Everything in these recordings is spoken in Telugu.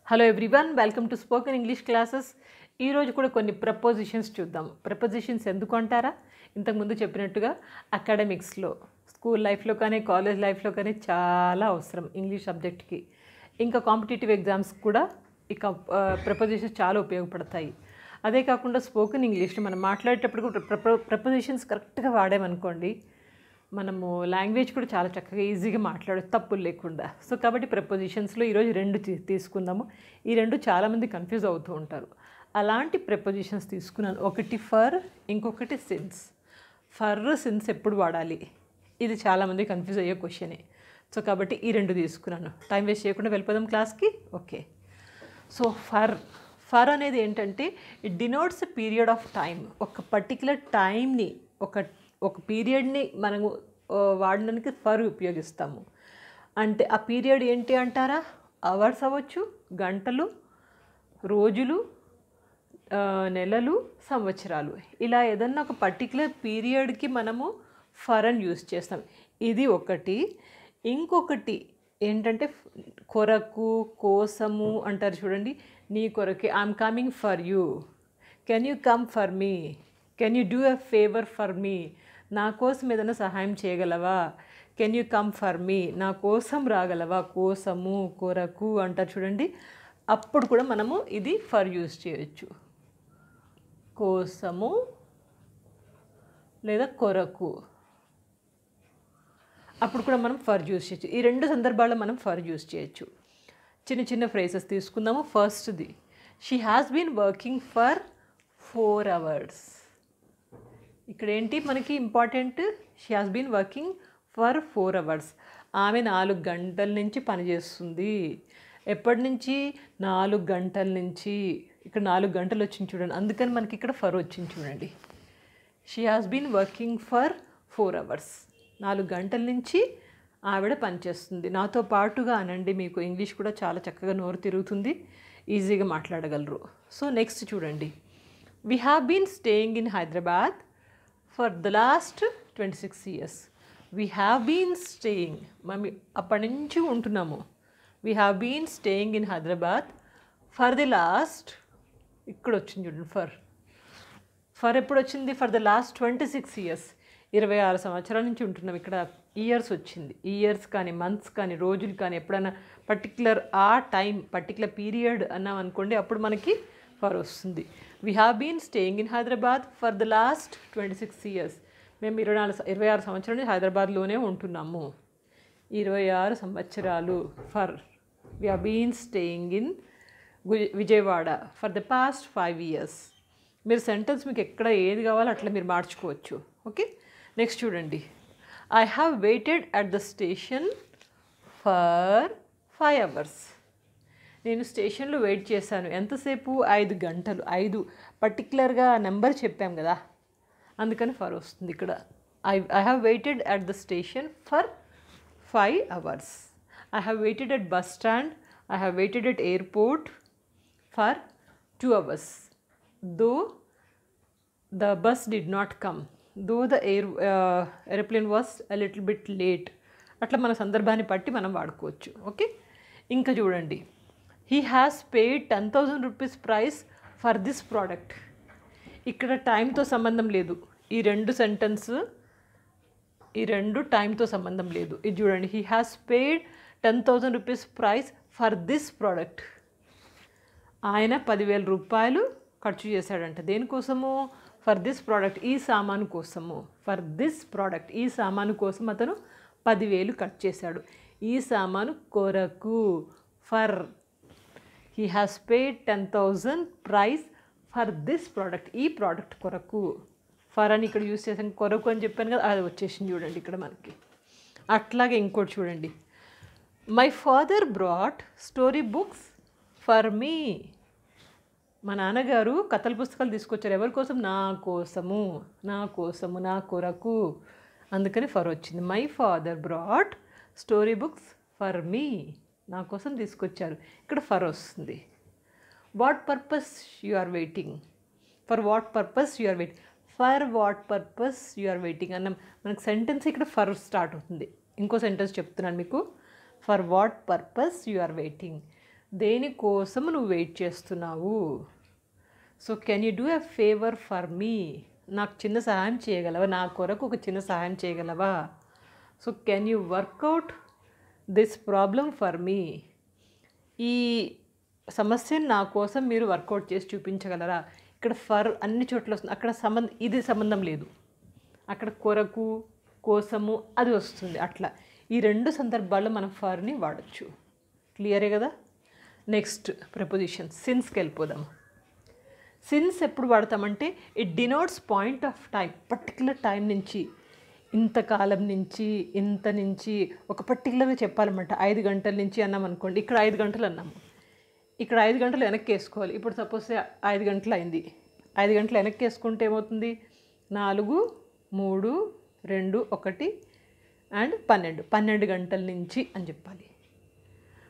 Hello everyone, welcome to spoken English classes. ఈరోజు కూడా కొన్ని ప్రపోజిషన్స్ చూద్దాం. ప్రపోజిషన్స్ ఎందుకు అంటారా? ఇంతకుముందు చెప్పినట్టుగా అకాడమిక్స్లో, స్కూల్ లైఫ్లో కానీ కాలేజ్ లైఫ్లో కానీ చాలా అవసరం ఇంగ్లీష్ సబ్జెక్ట్కి. ఇంకా కాంపిటేటివ్ ఎగ్జామ్స్ కూడా ఇక ప్రపోజిషన్స్ చాలా ఉపయోగపడతాయి. అదే కాకుండా స్పోకెన్ ఇంగ్లీష్లో మనం మాట్లాడేటప్పుడు కూడా ప్రపోజిషన్స్ కరెక్ట్గా వాడామనుకోండి, మనము లాంగ్వేజ్ కూడా చాలా చక్కగా ఈజీగా మాట్లాడచ్చు తప్పులు లేకుండా. సో కాబట్టి ప్రపోజిషన్స్లో ఈరోజు రెండు తీసుకుందాము. ఈ రెండు చాలామంది కన్ఫ్యూజ్ అవుతూ ఉంటారు. అలాంటి ప్రపోజిషన్స్ తీసుకున్నాను. ఒకటి ఫర్, ఇంకొకటి సిన్స్. ఫర్ సిన్స్ ఎప్పుడు వాడాలి, ఇది చాలామంది కన్ఫ్యూజ్ అయ్యే క్వశ్చనే. సో కాబట్టి ఈ రెండు తీసుకున్నాను. టైం వేస్ట్ చేయకుండా వెళ్ళిపోదాం క్లాస్కి. ఓకే, సో ఫర్ అనేది ఏంటంటే it denotes a period of time. ఒక పర్టికులర్ టైంని, ఒక పీరియడ్ని మనము వాడడానికి ఫర్ ఉపయోగిస్తాము. అంటే ఆ పీరియడ్ ఏంటి అంటారా? అవర్స్ అవ్వచ్చు, గంటలు, రోజులు, నెలలు, సంవత్సరాలు. ఇలా ఏదన్నా ఒక పర్టికులర్ పీరియడ్కి మనము ఫర్ అని యూజ్ చేస్తాం. ఇది ఒకటి. ఇంకొకటి ఏంటంటే కొరకు, కోసము అంటారు చూడండి. నీ కొరకే, I'm coming for you, can you come for me, can you do a favour for me, నా కోసం ఏదైనా సహాయం చేయగలవా, can you come for me, నా కోసం రాగలవా, కోసము, కొరకు అంటారు చూడండి. అప్పుడు కూడా మనము ఇది ఫర్ యూజ్ చేయొచ్చు. కోసము లేదా కొరకు, అప్పుడు కూడా మనం ఫర్ యూజ్ చేయొచ్చు. ఈ రెండు సందర్భాల్లో మనం ఫర్ యూజ్ చేయొచ్చు. చిన్న చిన్న ఫ్రేజెస్ తీసుకుందాము. ఫస్ట్ది, she has been working for 4 hours. ఇక్కడ ఏంటి మనకి important? She has been working for 4 hours. ఆమె 4 గంటల నుంచి పనిచేస్తుంది. ఎప్పటి నుంచి? 4 గంటల నుంచి. ఇక్కడ 4 గంటలు వచ్చింది చూడండి, అందుకని మనకి ఇక్కడ ఫర్ వచ్చింది చూడండి. She has been working for 4 hours. 4 గంటల నుంచి ఆవిడ పనిచేస్తుంది. నాతో పాటుగా అనండి, మీకు ఇంగ్లీష్ కూడా చాలా చక్కగా నోరు తిరుగుతుంది, ఈజీగా మాట్లాడగలరు. సో నెక్స్ట్ చూడండి, we have been staying in Hyderabad for the last 26 years. We have been staying, మేము అప్పటి నుంచి ఉంటున్నాము. We have been staying in Hyderabad for the last, ఇక్కడ వచ్చింది చూడండి ఫర్ ఎప్పుడు వచ్చింది? For the last 26 years. 26 సంవత్సరాల నుంచి ఉంటున్నాం. ఇక్కడ ఇయర్స్ వచ్చింది. ఇయర్స్ కానీ, మంత్స్ కానీ, రోజులు కానీ, ఎప్పుడైనా పర్టికులర్ ఆ టైం, పర్టికులర్ పీరియడ్ అన్నాం అనుకోండి, అప్పుడు మనకి ఫర్ వస్తుంది. We have been staying in Hyderabad for the last 26 years. మేము 26 సంవత్సరాల నుంచి హైదరాబాద్లోనే ఉంటున్నాము. 26 సంవత్సరాలు for. We have been staying in Vijayawada for the past 5 years. మీరు సెంటెన్స్ మీకు ఎక్కడ ఏది కావాలో అట్లా మీరు మార్చుకోవచ్చు. ఓకే, నెక్స్ట్ చూడండి, I have waited at the station for 5 hours. నేను స్టేషన్లో వెయిట్ చేశాను. ఎంతసేపు? 5 గంటలు. 5 పర్టికులర్గా నెంబర్ చెప్పాం కదా, అందుకని ఫర్ వస్తుంది ఇక్కడ. I have waited at the station for 5 hours. I have waited at bus stand, I have waited at airport for 2 hours. Though the bus did not come, though the aeroplane was a little bit late. అట్లా మన సందర్భాన్ని బట్టి మనం వాడుకోవచ్చు. ఓకే, ఇంకా చూడండి, he has paid 10,000 rupees price for this product. ఇక్కడ టైంతో సంబంధం లేదు. ఈ రెండు సెంటెన్స్, ఈ రెండు టైంతో సంబంధం లేదు. ఇది చూడండి, he has paid 10,000 rupees price for this product. ఆయన 10,000 రూపాయలు ఖర్చు చేశాడంట. దేనికోసము? ఫర్ దిస్ ప్రోడక్ట్, ఈ సామాను కోసము. ఫర్ దిస్ ప్రోడక్ట్, ఈ సామాను కోసం అతను 10,000 ఖర్చు చేశాడు. ఈ సామాను కొరకు, for. He has paid 10,000 price for this product, ఈ ప్రోడక్ట్ కొరకు. ఫర్ అని ఇక్కడ యూజ్ చేసాను, కొరకు అని చెప్పాను కదా, అది వచ్చేసింది చూడండి ఇక్కడ మనకి. అట్లాగే ఇంకోటి చూడండి, my father brought story books for మీ. మా నాన్నగారు కథల పుస్తకాలు తీసుకొచ్చారు. ఎవరి కోసం? నా కోసము, నా కోసము, నా కొరకు. అందుకని ఫర్ వచ్చింది. My father brought story books for me, నా కోసం తీసుకొచ్చారు. ఇక్కడ ఫర్ వస్తుంది. What purpose you are waiting, for what purpose you are waiting, for what purpose you are waiting అన్న మనకు సెంటెన్స్ ఇక్కడ ఫర్ స్టార్ట్ అవుతుంది. ఇంకో సెంటెన్స్ చెప్తున్నాను మీకు. For what purpose you are waiting, దేనికోసం నువ్వు వెయిట్ చేస్తున్నావు? So can you do a favour for me? నాకు చిన్న సహాయం చేయగలవా? నా కొరకు ఒక చిన్న సహాయం చేయగలవా? So can you work out this problem for me? ఈ సమస్యను నా కోసం మీరు వర్కౌట్ చేసి చూపించగలరా? ఇక్కడ ఫర్ అన్ని చోట్ల వస్తుంది, అక్కడ ఇది సంబంధం లేదు. అక్కడ కొరకు, కోసము అది వస్తుంది. అట్లా ఈ రెండు సందర్భాల్లో మనం ఫర్ని వాడచ్చు. క్లియరే కదా? నెక్స్ట్ ప్రపోజిషన్ సిన్స్కి వెళ్ళిపోదాం. సిన్స్ ఎప్పుడు వాడతామంటే it denotes point of time, particular time నుంచి, ఇంతకాలం నుంచి, ఇంత నుంచి ఒక పర్టికులర్గా చెప్పాలన్నమాట. 5 గంటల నుంచి అన్నాం అనుకోండి, ఇక్కడ 5 గంటలు అన్నాము, ఇక్కడ 5 గంటలు వెనక్కి వేసుకోవాలి. ఇప్పుడు సపోజ్ 5 గంటలు అయింది, 5 గంటలు వెనక్కి వేసుకుంటే ఏమవుతుంది? 4, 3, 2, 1 అండ్ 12 గంటల నుంచి అని చెప్పాలి.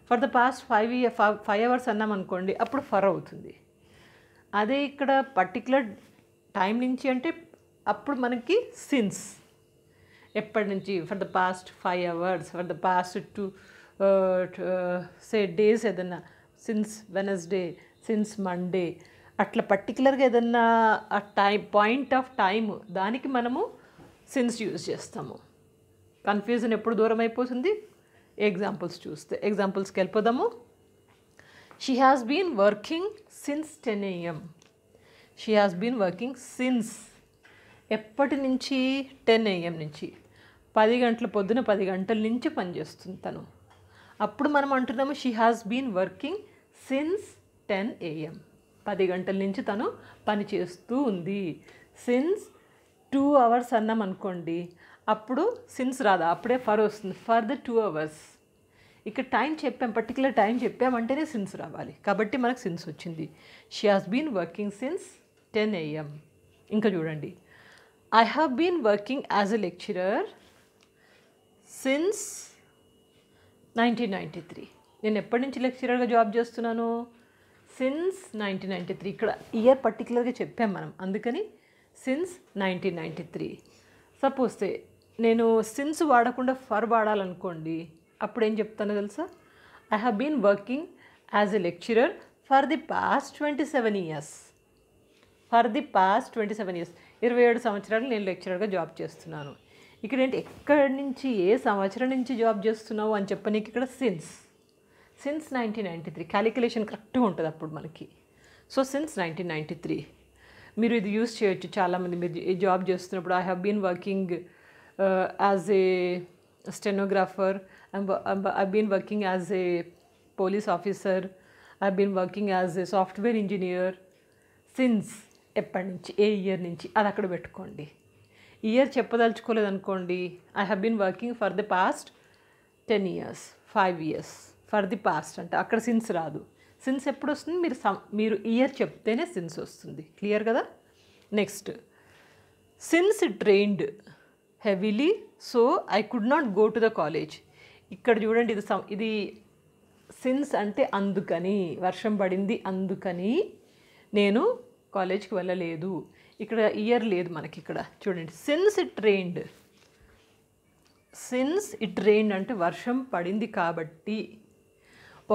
ఫర్ ద పాస్ట్ 5 అవర్స్ అన్నాం అనుకోండి, అప్పుడు ఫర్ అవుతుంది. అదే ఇక్కడ పర్టికులర్ టైం నుంచి అంటే అప్పుడు మనకి సిన్స్. ఎప్పటి నుంచి? For the past 5 hours, for the past 2 days, ఏదన్నా సిన్స్ వెనస్డే, సిన్స్ మండే, అట్లా పర్టికులర్గా ఏదన్నా ఆ పాయింట్ ఆఫ్ టైం, దానికి మనము సిన్స్ యూజ్ చేస్తాము. కన్ఫ్యూజన్ ఎప్పుడు దూరం అయిపోతుంది? ఎగ్జాంపుల్స్ చూస్తే. ఎగ్జాంపుల్స్కి వెళ్ళిపోదాము. She has been working since 10 AM. She has been working since, ఎప్పటి నుంచి? 10 AM నుంచి. 10 గంటల పొద్దున 10 గంటల నుంచి పనిచేస్తుంది తను. అప్పుడు మనం అంటున్నాము she has been working since 10 AM. 10 గంటల నుంచి తను పని చేస్తూ ఉంది. సిన్స్ 2 అవర్స్ అన్నాం అనుకోండి, అప్పుడు సిన్స్ రాదా, అప్పుడే ఫర్ వస్తుంది. For the 2 hours. ఇక్కడ టైం చెప్పాం, పర్టికులర్ టైం చెప్పామంటేనే సిన్స్ రావాలి, కాబట్టి మనకు సిన్స్ వచ్చింది. She has been working since 10 AM. ఇంకా చూడండి, I have been working as a lecturer since 1993. నేను ఎప్పటి నుంచి లెక్చరర్గా జాబ్ చేస్తున్నాను? సిన్స్ 1993. ఇక్కడ ఇయర్ పర్టికులర్గా చెప్పాం మనం, అందుకని సిన్స్ 1993. సపోజ్ నేను సిన్స్ వాడకుండా ఫర్ వాడాలనుకోండి, అప్పుడు ఏం చెప్తానో తెలుసా? I have been working as a lecturer for the past 27 years. For the past 27 years, 27 సంవత్సరాలు నేను లెక్చరర్గా జాబ్ చేస్తున్నాను. ఇక్కడ ఏంటి, ఎక్కడి నుంచి, ఏ సంవత్సరం నుంచి జాబ్ చేస్తున్నావు అని చెప్పనీకి ఇక్కడ సిన్స్ 1993. క్యాలిక్యులేషన్ కరెక్ట్గా ఉంటుంది అప్పుడు మనకి. సో సిన్స్ 1993 మీరు ఇది యూజ్ చేయొచ్చు. చాలామంది మీరు జాబ్ చేస్తున్నప్పుడు I have been working as a stenographer, I been working as a police officer, I been working as a software engineer. Since ఎప్పటి నుంచి, ఏ ఇయర్ నుంచి, అది అక్కడ పెట్టుకోండి. ఇయర్ చెప్పదలుచుకోలేదనుకోండి, I have been working for the past 10 years, 5 years, for the past అంటే అక్కడ సిన్స్ రాదు. సిన్స్ ఎప్పుడు వస్తుంది? మీరు ఇయర్ చెప్తేనే సిన్స్ వస్తుంది. క్లియర్ కదా? Next, since it rained heavily so I could not go to the college. ఇక్కడ చూడండి, ఇది సిన్స్ అంటే అందుకని, వర్షం పడింది అందుకని నేను కాలేజ్కి వెళ్ళలేదు. ఇక్కడ ఇయర్ లేదు మనకి. ఇక్కడ చూడండి, since it reigned. Since it reigned అంటే వర్షం పడింది కాబట్టి,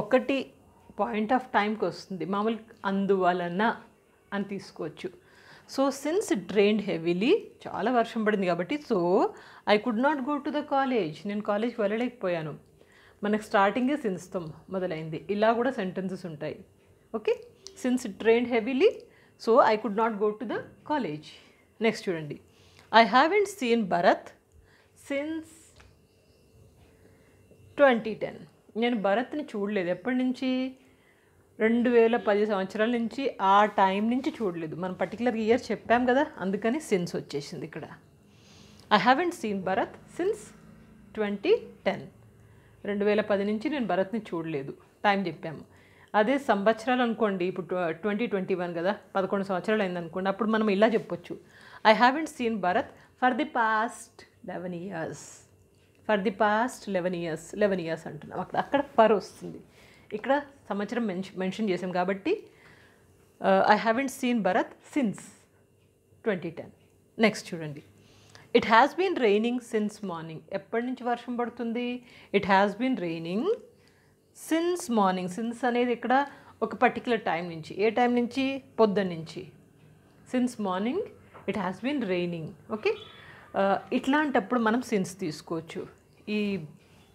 ఒకటి పాయింట్ ఆఫ్ టైంకి వస్తుంది. మామూలు అందువలన అని తీసుకోవచ్చు. So since it rained heavily, చాలా వర్షం పడింది కాబట్టి, so I could not go to the college, నేను కాలేజ్కి వెళ్ళలేకపోయాను. మనకు స్టార్టింగే సిన్స్తో మొదలైంది. ఇలా కూడా సెంటెన్సెస్ ఉంటాయి. Okay, since it rained heavily so I could not go to the college. Next చూడండి, I haven't seen Bharat since 2010. నేను భరత్ని చూడలేదు. ఎప్పటి నుంచి? 2010 సంవత్సరాల నుంచి, ఆ టైం నుంచి చూడలేదు. మనం పర్టికులర్ ఇయర్ చెప్పాం కదా, అందుకని సిన్స్ వచ్చేసింది ఇక్కడ. I haven't seen Bharat since 2010. 2010 నుంచి నేను భరత్ని చూడలేదు, టైం చెప్పాము. అదే సంవత్సరాలు అనుకోండి, ఇప్పుడు 2021 కదా, 11 సంవత్సరాలు అయిందనుకోండి, అప్పుడు మనం ఇలా చెప్పొచ్చు, I haven't seen Bharat for the past 11 years. For the past 11 years అంటున్నాం. అక్కడ ఫర్ వస్తుంది. ఇక్కడ సంవత్సరం మెన్షన్ చేసాం కాబట్టి I haven't seen Bharat since 2010. Next చూడండి, it has been raining since morning. ఎప్పటి నుంచి వర్షం పడుతుంది? It has been raining since morning, since అనేది ఇక్కడ ఒక పర్టికులర్ టైం నుంచి, ఏ టైం నుంచి? పొద్దున్న నుంచి. Since morning it has been raining. Okay, ఇట్లాంటప్పుడు మనం సిన్స్ తీసుకోవచ్చు. ఈ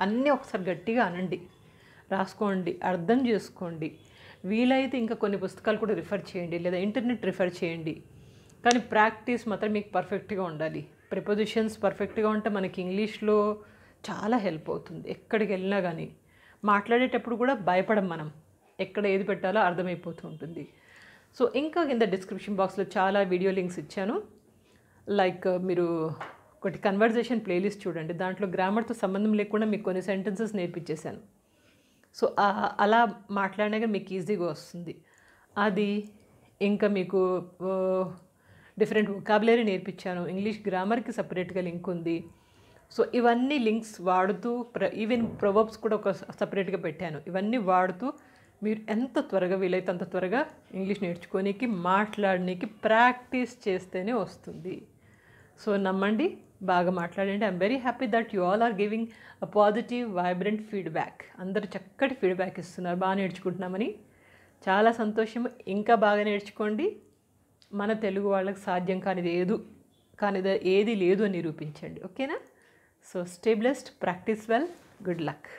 అన్నీ ఒకసారి గట్టిగా అనండి, రాసుకోండి, అర్థం చేసుకోండి. వీలైతే ఇంకా కొన్ని పుస్తకాలు కూడా రిఫర్ చేయండి, లేదా ఇంటర్నెట్ రిఫర్ చేయండి. కానీ ప్రాక్టీస్ మాత్రం మీకు పర్ఫెక్ట్గా ఉండాలి. ప్రిపోజిషన్స్ పర్ఫెక్ట్గా ఉంటే మనకి ఇంగ్లీష్లో చాలా హెల్ప్ అవుతుంది. ఎక్కడికి వెళ్ళినా కానీ మాట్లాడేటప్పుడు కూడా భయపడం, మనం ఎక్కడ ఏది పెట్టాలో అర్థమైపోతూ ఉంటుంది. సో ఇంకా కింద డిస్క్రిప్షన్ బాక్స్లో చాలా వీడియో లింక్స్ ఇచ్చాను. లైక్ మీరు ఒకటి కన్వర్జేషన్ ప్లేలిస్ట్ చూడండి, దాంట్లో గ్రామర్తో సంబంధం లేకుండా మీకు కొన్ని సెంటెన్సెస్ నేర్పించేశాను. సో అలా మాట్లాడినాక మీకు ఈజీగా వస్తుంది అది. ఇంకా మీకు డిఫరెంట్ వొకాబులరీ నేర్పించాను, ఇంగ్లీష్ గ్రామర్కి సపరేట్గా లింక్ ఉంది. సో ఇవన్నీ లింక్స్ వాడుతూ ఈవెన్ ప్రొవర్బ్స్ కూడా ఒక సపరేట్గా పెట్టాను. ఇవన్నీ వాడుతూ మీరు ఎంత త్వరగా వీలైతే అంత త్వరగా ఇంగ్లీష్ నేర్చుకోనికి, మాట్లాడడానికి ప్రాక్టీస్ చేస్తేనే వస్తుంది. సో నమ్మండి, బాగా మాట్లాడండి. I'm very happy that you all are giving a positive vibrant feedback. అందరూ చక్కటి ఫీడ్బ్యాక్ ఇస్తున్నారు, బాగా నేర్చుకుంటున్నామని. చాలా సంతోషం. ఇంకా బాగా నేర్చుకోండి. మన తెలుగు వాళ్ళకి సాధ్యం కానిది ఏది లేదు అని నిరూపించండి. ఓకేనా? So stay blessed, practice well, good luck.